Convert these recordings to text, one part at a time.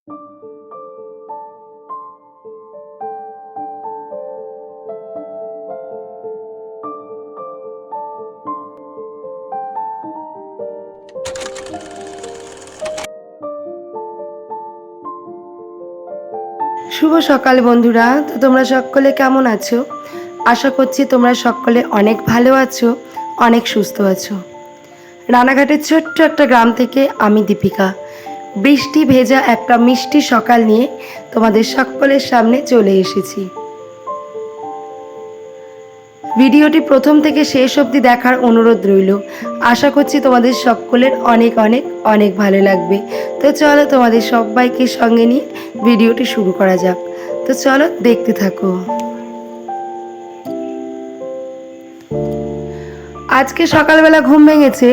শুভ সকাল বন্ধুরা। তো তোমরা সকলে কেমন আছো? আশা করছি তোমরা সকলে অনেক ভালো আছো, অনেক সুস্থ আছো। রানাঘাটের ছোট্ট একটা গ্রাম থেকে আমি দীপিকা বৃষ্টি ভেজা একটা মিষ্টি সকাল নিয়ে তোমাদের সকলের সামনে চলে এসেছি। ভিডিওটি প্রথম থেকে শেষ অবধি দেখার অনুরোধ রইল। আশা করছি তোমাদের সকলের অনেক অনেক অনেক ভালো লাগবে। তো চলো তোমাদের সবাইকে সঙ্গে নিয়ে ভিডিওটি শুরু করা যাক। তো চলো দেখতে থাকো। আজকে সকালবেলা ঘুম ভেঙেছে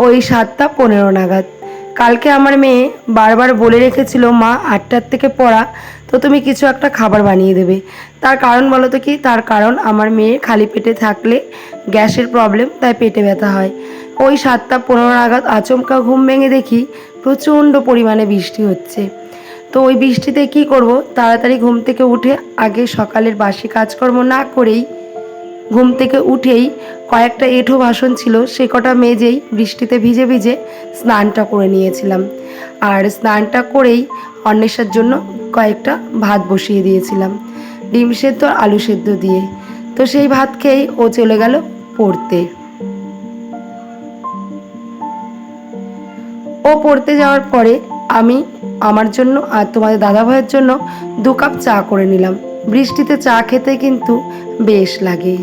ওই 7টা 15 নাগাদ। কালকে আমার মেয়ে বারবার বলে রেখেছিল, মা 8টার থেকে পড়া, তো তুমি কিছু একটা খাবার বানিয়ে দেবে। তার কারণ বলো তো কি? তার কারণ আমার মেয়ে খালি পেটে থাকলে গ্যাসের প্রবলেম, তাই পেটে ব্যথা হয়। ওই 7টা 15 নাগাদ আচমকা ঘুম ভেঙে দেখি প্রচণ্ড পরিমাণে বৃষ্টি হচ্ছে। তো ওই বৃষ্টিতে কি করব, তাড়াতাড়ি ঘুম থেকে উঠে আগে সকালের বাসি কাজকর্ম না করেই ঘুম থেকে উঠেই কয়েকটা এঁঠো বাসন ছিল সে কটা মেজেই বৃষ্টিতে ভিজে ভিজে স্নানটা করে নিয়েছিলাম। আর স্নানটা করেই অন্বেষার জন্য কয়েকটা ভাত বসিয়ে দিয়েছিলাম, ডিম সেদ্ধ আর আলু সেদ্ধ দিয়ে। তো সেই ভাত খেয়েই ও চলে গেল পড়তে। ও পড়তে যাওয়ার পরে আমি আমার জন্য আর তোমাদের দাদাভাইয়ের জন্য 2 কাপ চা করে নিলাম। বৃষ্টিতে চা খেতে কিন্তু বেশ লাগে।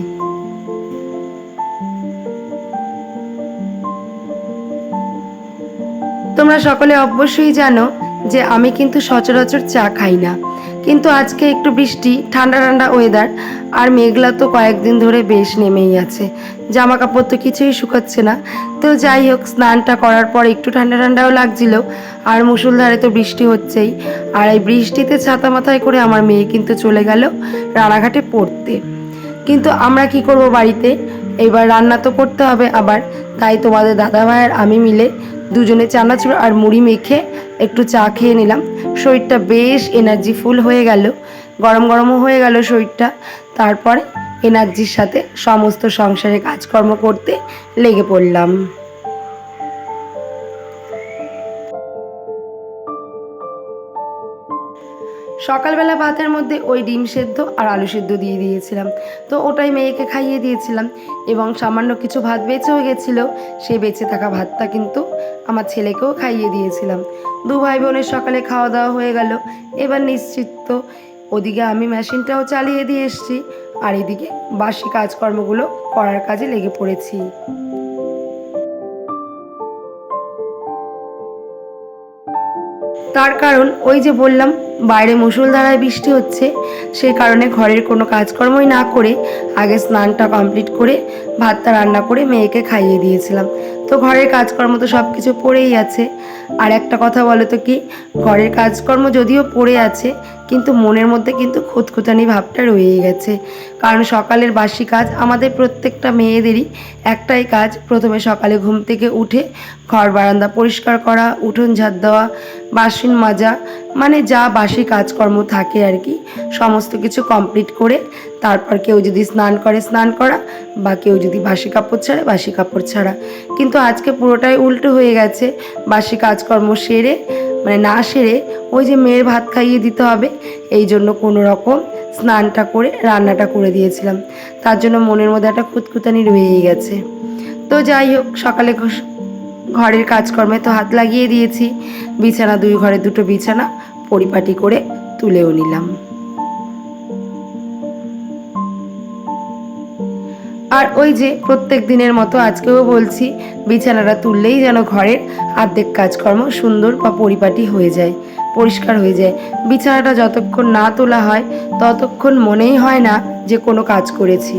তোমরা সকলে অবশ্যই জানো যে আমি কিন্তু সচরাচর চা খাই না, কিন্তু আজকে একটু বৃষ্টি, ঠান্ডা ঠান্ডা ওয়েদার, আর মেঘলা তো কয়েকদিন ধরে বেশ নেমেই আছে। জামা কাপড় তো কিছুই শুকাচ্ছে না। তো যাই হোক, স্নানটা করার পর একটু ঠান্ডা ঠান্ডাও লাগছিল, আর মুষলধারে তো বৃষ্টি হচ্ছেই। আর এই বৃষ্টিতে ছাতা মাথায় করে আমার মেয়ে কিন্তু চলে গেল রানাঘাটে পড়তে। কিন্তু আমরা কি করব বাড়িতে, এবার রান্না তো করতে হবে আবার। তাই তোমাদের দাদাভাই আর আমি মিলে দুজনে চানাচুর আর মুড়ি মেখে একটু চা খেয়ে নিলাম। শরীরটা বেশ এনার্জিফুল হয়ে গেল, গরম গরমও হয়ে গেল শরীরটা। তারপরে এনার্জির সাথে সমস্ত সংসারে কাজকর্ম করতে লেগে পড়লাম। সকালবেলা ভাতের মধ্যে ওই ডিম সেদ্ধ আর আলু সেদ্ধ দিয়ে দিয়েছিলাম, তো ওটাই মেয়েকে খাইয়ে দিয়েছিলাম। এবং সামান্য কিছু ভাত বেঁচেও গেছিলো, সেই বেঁচে থাকা ভাতটা কিন্তু আমার ছেলেকেও খাইয়ে দিয়েছিলাম। 2 ভাই বোনের সকালে খাওয়া দাওয়া হয়ে গেল। এবার নিশ্চিন্ত, ওদিকে আমি মেশিনটাও চালিয়ে দিয়ে এসেছি, আর এদিকে বাসি কাজকর্মগুলো করার কাজে লেগে পড়েছি। তার কারণ ওই যে বললাম, বাইরে মুষলধারায় বৃষ্টি হচ্ছে, সেই কারণে ঘরের কোনো কাজকর্মই না করে আগে স্নানটা কমপ্লিট করে ভাতটা রান্না করে মেয়েকে খাইয়ে দিয়েছিলাম। তো ঘরের কাজকর্ম তো সব কিছু পড়েই আছে। আর একটা কথা বলো তো কি, ঘরের কাজকর্ম যদিও পড়ে আছে, কিন্তু মনের মধ্যে কিন্তু খুঁতখুঁতানি ভাবটা রয়েই গেছে। কারণ সকালের বাসি কাজ আমাদের প্রত্যেকটা মেয়েদেরই একটাই কাজ, প্রথমে সকালে ঘুম থেকে উঠে ঘর বারান্দা পরিষ্কার করা, উঠোন ঝাড় দেওয়া, বাসন মাজা, মানে যা বাসি কাজকর্ম থাকে আর কি, সমস্ত কিছু কমপ্লিট করে তারপর কেউ যদি স্নান করে স্নান করা, বা কেউ যদি বাসি কাপড় ছাড়ে বাসি কাপড় ছাড়া। কিন্তু আজকে পুরোটাই উল্টো হয়ে গেছে। বাসি কাজকর্ম সেরে, মানে না সেরে, ওই যে মেয়ের ভাত খাইয়ে দিতে হবে, এই জন্য কোনো রকম স্নানটা করে রান্নাটা করে দিয়েছিলাম। তার জন্য মনের মধ্যে একটা খুঁতখুঁতানি রয়েই গেছে। তো যাই হোক, সকালে ঘরের কাজকর্মে তো হাত লাগিয়ে দিয়েছি। বিছানা, 2 ঘরে 2টো বিছানা পরিপাটি করে তুলেও নিলাম। আর ওই যে প্রত্যেক দিনের মতো আজকেও বলছি, বিছানাটা তুললেই যেন ঘরের অর্ধেক কাজকর্ম সুন্দর বা পরিপাটি হয়ে যায়, পরিষ্কার হয়ে যায়। বিছানাটা যতক্ষণ না তোলা হয় ততক্ষণ মনেই হয় না যে কোনো কাজ করেছি।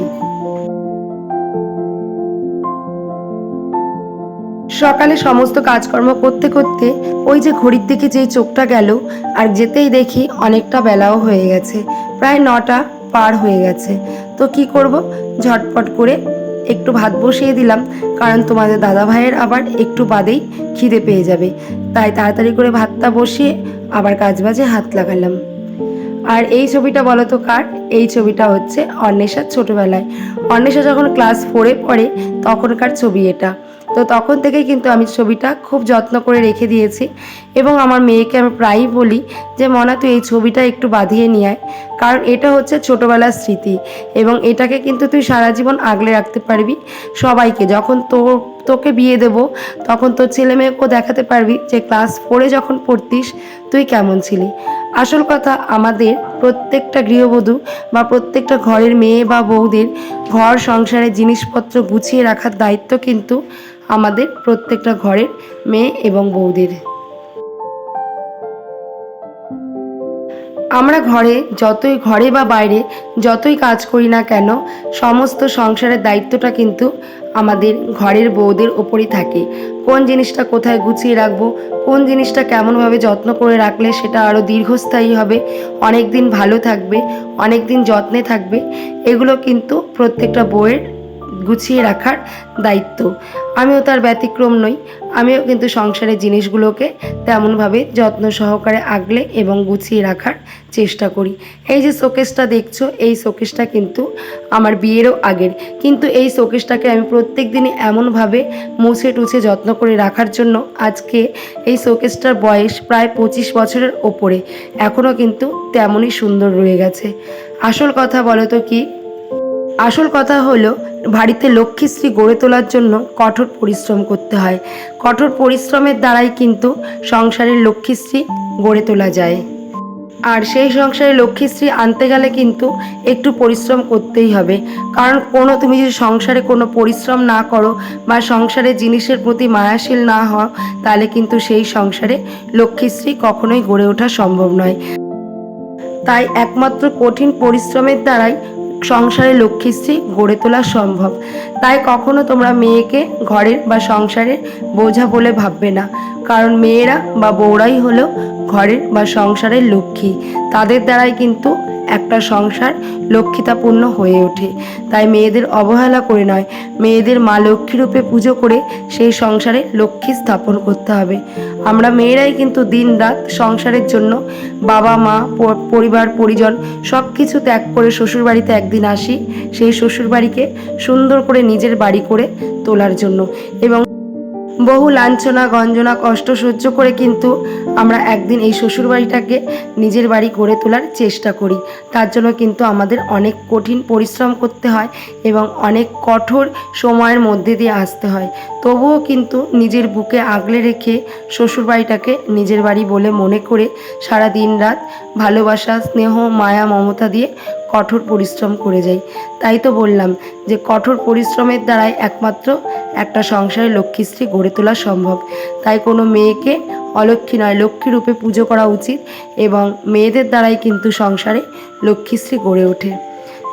সকালে সমস্ত কাজকর্ম করতে করতে ওই যে ঘড়ির দিকে যেই চোখটা গেল, আর যেতেই দেখি অনেকটা বেলাও হয়ে গেছে, প্রায় 9টা পার হয়ে গেছে। তো কি করব, ঝটপট করে একটু ভাত বসিয়ে দিলাম, কারণ তোমাদের দাদা ভাইয়ের আবার একটু বাদেই খিদে পেয়ে যাবে। তাই তাড়াতাড়ি করে ভাতটা বসিয়ে আবার কাজবাজে হাত লাগালাম। আর এই ছবিটা বলো তো কার? এই ছবিটা হচ্ছে অন্বেষার ছোটবেলায়। অন্বেষা যখন ক্লাস 4-এ পড়ে তখনকার ছবি এটা। তো তখন থেকেই কিন্তু আমি ছবিটা খুব যত্ন করে রেখে দিয়েছি, এবং আমার মেয়েকে আমি প্রায়ই বলি যে মনা তুই এই ছবিটা একটু বাঁধিয়ে নিয়ে আয়, কারণ এটা হচ্ছে ছোটোবেলার স্মৃতি, এবং এটাকে কিন্তু তুই সারা জীবন আগলে রাখতে পারবি। সবাইকে যখন তোকে বিয়ে দেব তখন তোর ছেলে মেয়েকেও দেখাতে পারবি যে ক্লাস 4-এ যখন পড়তিস তুই কেমন ছিলি। আসল কথা, আমাদের প্রত্যেকটা গৃহবধূ বা প্রত্যেকটা ঘরের মেয়ে বা বউদের ঘর সংসারের জিনিসপত্র গুছিয়ে রাখার দায়িত্ব কিন্তু আমাদের প্রত্যেকটা ঘরের মেয়ে এবং বউদের। আমরা ঘরে বা বাইরে যতই কাজ করি না কেন, সমস্ত সংসারের দায়িত্বটা কিন্তু আমাদের ঘরের বউদের ওপরই থাকে। কোন জিনিসটা কোথায় গুছিয়ে রাখবো, কোন জিনিসটা কেমনভাবে যত্ন করে রাখলে সেটা আরও দীর্ঘস্থায়ী হবে, অনেক দিন ভালো থাকবে, অনেক দিন যত্নে থাকবে, এগুলো কিন্তু প্রত্যেকটা বউয়ের গুছিয়ে রাখার দায়িত্ব। আমিও তার ব্যতিক্রম নই। আমিও কিন্তু সংসারের জিনিসগুলোকে তেমনভাবে যত্ন সহকারে আগলে এবং গুছিয়ে রাখার চেষ্টা করি। এই যে শোকেসটা দেখছো, এই শোকেসটা কিন্তু আমার বিয়েরও আগের, কিন্তু এই শোকেসটাকে আমি প্রত্যেক দিনই এমনভাবে মুছে টুছে যত্ন করে রাখার জন্য আজকে এই শোকেসটার বয়স প্রায় 25 বছরের ওপরে, এখনও কিন্তু তেমনই সুন্দর রয়ে গেছে। আসল কথা বলো তো কি? আসল কথা হলো, বাড়িতে লক্ষ্মীশ্রী গড়ে তোলার জন্য কঠোর পরিশ্রম করতে হয়। কঠোর পরিশ্রমের দ্বারাই কিন্তু সংসারের লক্ষ্মীশ্রী গড়ে তোলা যায়। আর সেই সংসারে লক্ষ্মীশ্রী আনতে গেলে কিন্তু একটু পরিশ্রম করতেই হবে, কারণ তুমি যদি সংসারে কোনো পরিশ্রম না করো বা সংসারের জিনিসের প্রতি মায়াশীল না হও, তাহলে কিন্তু সেই সংসারে লক্ষ্মীশ্রী কখনোই গড়ে ওঠা সম্ভব নয়। তাই একমাত্র কঠিন পরিশ্রমের দ্বারাই সংসারে লক্ষ্মীশ্রী গড়ে তোলা সম্ভব। তাই কখনো তোমরা মেয়েকে ঘরের বা সংসারের বোঝা বলে ভাববে না, কারণ মেয়েরা বা বউরাই হলো ঘরের বা সংসারের লক্ষ্মী। তাদের দ্বারাই কিন্তু একটা সংসার লক্ষ্মীতাপূর্ণ হয়ে ওঠে। তাই মেয়েদের অবহেলা করে নয়, মেয়েদের মা লক্ষ্মী রূপে পুজো করে সেই সংসারে লক্ষ্মী স্থাপন করতে হবে। আমরা মেয়েরাই কিন্তু দিন রাত সংসারের জন্য বাবা মা পরিবার পরিজন সব কিছু ত্যাগ করে শ্বশুরবাড়িতে একদিন আসি, সেই শ্বশুরবাড়িকে সুন্দর করে নিজের বাড়ি করে তোলার জন্য, এবং বহু লাঞ্ছনা গঞ্জনা কষ্ট সহ্য করে কিন্তু আমরা একদিন এই শ্বশুরবাড়িটাকে নিজের বাড়ি গড়ে তোলার চেষ্টা করি। তার জন্য কিন্তু আমাদের অনেক কঠিন পরিশ্রম করতে হয় এবং অনেক কঠোর সময়ের মধ্যে দিয়ে আসতে হয়। তবুও কিন্তু নিজের বুকে আগলে রেখে শ্বশুরবাড়িটাকে নিজের বাড়ি বলে মনে করে সারা দিন রাত ভালোবাসা স্নেহ মায়া মমতা দিয়ে কঠোর পরিশ্রম করে যাই। তাই তো বললাম যে কঠোর পরিশ্রমের দ্বারাই একমাত্র একটা সংসারে লক্ষ্মীশ্রী গড়ে তোলা সম্ভব। তাই কোনো মেয়েকে অলক্ষ্মী নয়, লক্ষ্মী রূপে পুজো করা উচিত, এবং মেয়েদের দ্বারাই কিন্তু সংসারে লক্ষ্মীশ্রী গড়ে ওঠে।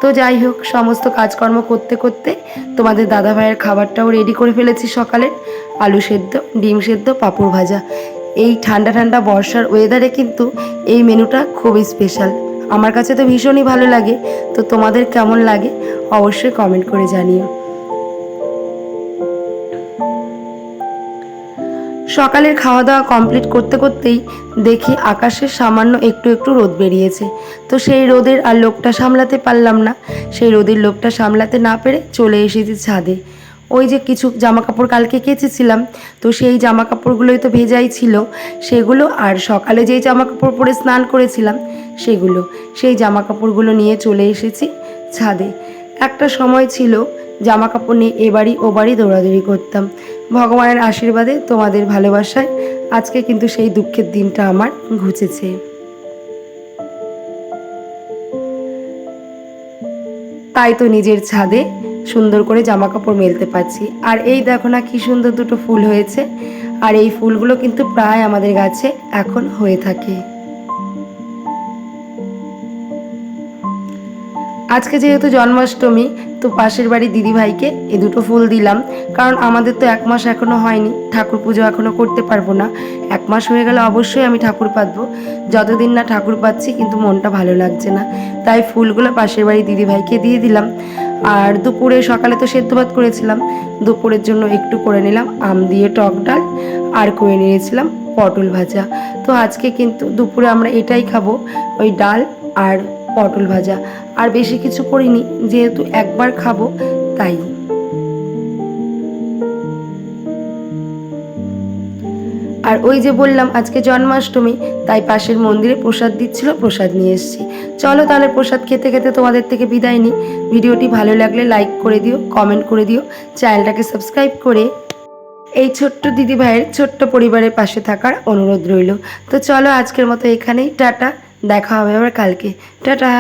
তো যাই হোক, সমস্ত কাজকর্ম করতে করতে তোমাদের দাদা ভাইয়ের খাবারটাও রেডি করে ফেলেছি। সকালে আলু সেদ্ধ, ডিম সেদ্ধ, পাঁপড় ভাজা। এই ঠান্ডা ঠান্ডা বর্ষার ওয়েদারে কিন্তু এই মেনুটা খুবই স্পেশাল। আমার কাছে তো ভীষণই ভালো লাগে। তো তোমাদের কেমন লাগে অবশ্যই কমেন্ট করে জানিও। সকালের খাওয়া দাওয়া কমপ্লিট করতে করতেই দেখি আকাশে সামান্য একটু একটু রোদ বেরিয়েছে। তো সেই রোদের আর লোকটা সামলাতে পারলাম না। সেই রোদের লোকটা সামলাতে না পেরে চলে এসেছি ছাদে। ওই যে কিছু জামা কাপড় কালকে কেচেছিলাম, তো সেই জামা কাপড়গুলোই তো ভেজাই ছিল সেগুলো, আর সকালে যেই জামা কাপড় পরে স্নান করেছিলাম সেগুলো, সেই জামা কাপড়গুলো নিয়ে চলে এসেছি ছাদে। একটা সময় ছিল জামা কাপড় নিয়ে এ বাড়ি ও বাড়ি দৌড়াদৌড়ি করতাম। ভগবানের আশীর্বাদে তোমাদের ভালোবাসায় আজকে কিন্তু সেই দুঃখের দিনটা আমার ঘুচেছে। তাই তো নিজের ছাদে সুন্দর করে জামা কাপড় মেলতে পারছি। আর এই দেখো না কি সুন্দর দুটো ফুল হয়েছে, আর এই ফুলগুলো কিন্তু প্রায় আমাদের গাছে এখন হয়ে থাকে। আজকে যেহেতু জন্মাষ্টমী, তো পাশের বাড়ির দিদিভাইকে এই দুটো ফুল দিলাম, কারণ আমাদের তো 1 মাস এখনও হয়নি, ঠাকুর পুজো এখনও করতে পারবো না। 1 মাস হয়ে গেলে অবশ্যই আমি ঠাকুর পাতবো, যতদিন না ঠাকুর পাচ্ছি কিন্তু মনটা ভালো লাগছে না। তাই ফুলগুলো পাশের বাড়ির দিদিভাইকে দিয়ে দিলাম। আর দুপুরে সকালে তো সেদ্ধ ভাত করেছিলাম, দুপুরের জন্য একটু করে নিলাম আম দিয়ে টক ডাল, আর করে নিয়েছিলাম পটল ভাজা। তো আজকে কিন্তু দুপুরে আমরা এটাই খাবো, ওই ডাল আর পটল ভাজা। আর বেশি কিছু করিনি, যেহেতু একবার খাবো তাই। আর ওই যে বললাম আজকে জন্মাষ্টমী, তাই পাশের মন্দিরে প্রসাদ দিচ্ছিল, প্রসাদ নিয়ে এসেছি। চলো তাহলে প্রসাদ খেতে খেতে তোমাদের থেকে বিদায় নিই। ভিডিওটি ভালো লাগলে লাইক করে দিও, কমেন্ট করে দিও, চ্যানেলটাকে সাবস্ক্রাইব করে এই ছোট্ট দিদিভাইয়ের ছোট্ট পরিবারের পাশে থাকার অনুরোধ রইল। তো চলো আজকের মতো এখানেই, টাটা, দেখা হবে আবার কালকে, টাটা।